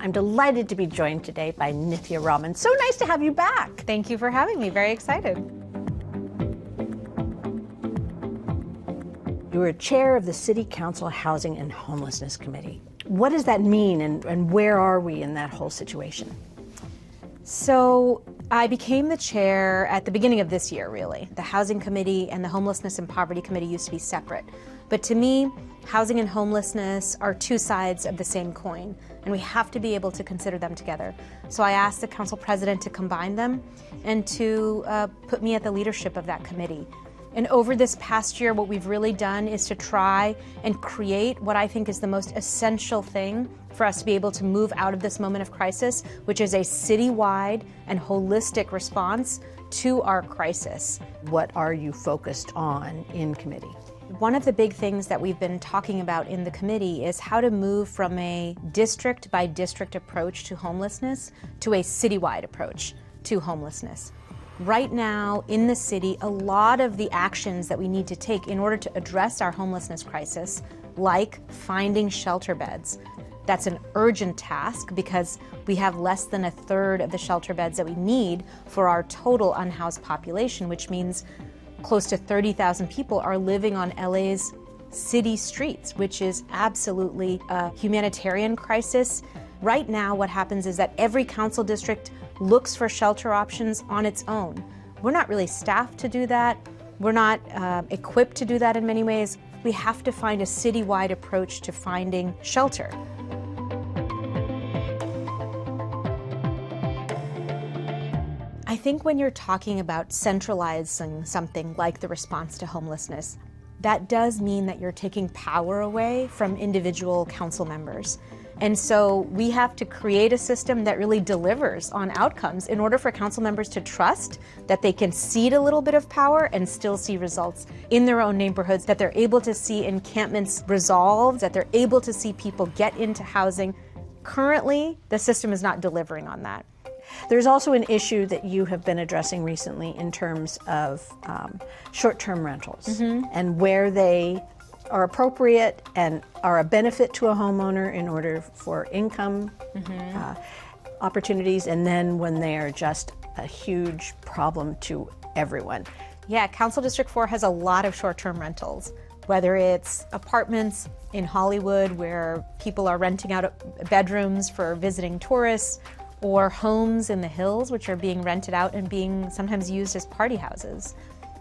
I'm delighted to be joined today by Nithya Raman. So nice to have you back. Thank you for having me. Very excited. You are chair of the City Council Housing and Homelessness Committee. What does that mean, and where are we in that whole situation? So I became the chair at the beginning of this year, really. The Housing Committee and the Homelessness and Poverty Committee used to be separate. But to me, housing and homelessness are two sides of the same coin, and we have to be able to consider them together. So I asked the council president to combine them and to put me at the leadership of that committee. And over this past year, what we've really done is to try and create what I think is the most essential thing for us to be able to move out of this moment of crisis, which is a citywide and holistic response to our crisis. What are you focused on in committee? One of the big things that we've been talking about in the committee is how to move from a district by district approach to homelessness to a citywide approach to homelessness. Right now in the city, a lot of the actions that we need to take in order to address our homelessness crisis, like finding shelter beds, that's an urgent task because we have less than a third of the shelter beds that we need for our total unhoused population, which means close to 30,000 people are living on LA's city streets, which is absolutely a humanitarian crisis. Right now, what happens is that every council district looks for shelter options on its own. We're not really staffed to do that. We're not equipped to do that in many ways. We have to find a citywide approach to finding shelter. I think when you're talking about centralizing something like the response to homelessness, that does mean that you're taking power away from individual council members. And so we have to create a system that really delivers on outcomes in order for council members to trust that they can cede a little bit of power and still see results in their own neighborhoods, that they're able to see encampments resolved, that they're able to see people get into housing. Currently, the system is not delivering on that. There's also an issue that you have been addressing recently in terms of short-term rentals and where they are appropriate and are a benefit to a homeowner in order for income opportunities, and then when they are just a huge problem to everyone. Yeah, Council District 4 has a lot of short-term rentals, whether it's apartments in Hollywood where people are renting out bedrooms for visiting tourists, or homes in the hills which are being rented out and being sometimes used as party houses.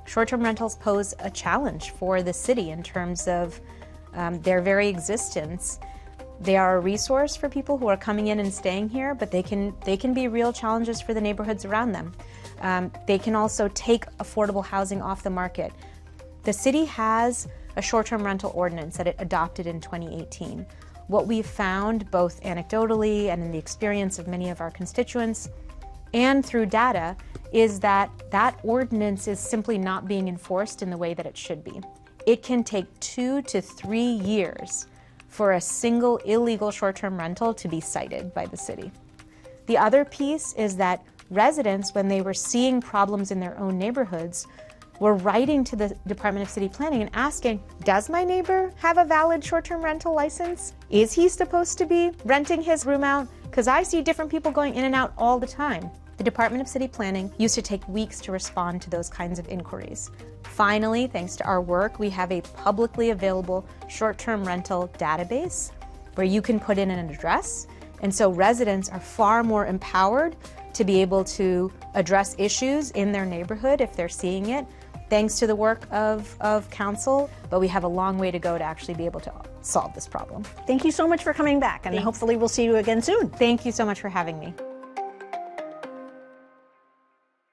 Short-term rentals pose a challenge for the city in terms of their very existence. They are a resource for people who are coming in and staying here, but they can be real challenges for the neighborhoods around them. They can also take affordable housing off the market. The city has a short-term rental ordinance that it adopted in 2018. What we've found, both anecdotally and in the experience of many of our constituents and through data, is that that ordinance is simply not being enforced in the way that it should be. It can take 2 to 3 years for a single illegal short-term rental to be cited by the city. The other piece is that residents, when they were seeing problems in their own neighborhoods, were writing to the Department of City Planning and asking, does my neighbor have a valid short-term rental license? Is he supposed to be renting his room out? Because I see different people going in and out all the time. The Department of City Planning used to take weeks to respond to those kinds of inquiries. Finally, thanks to our work, we have a publicly available short-term rental database where you can put in an address. And so residents are far more empowered to be able to address issues in their neighborhood if they're seeing it, thanks to the work of council, but we have a long way to go to actually be able to solve this problem. Thank you so much for coming back, and hopefully we'll see you again soon. Thank you so much for having me.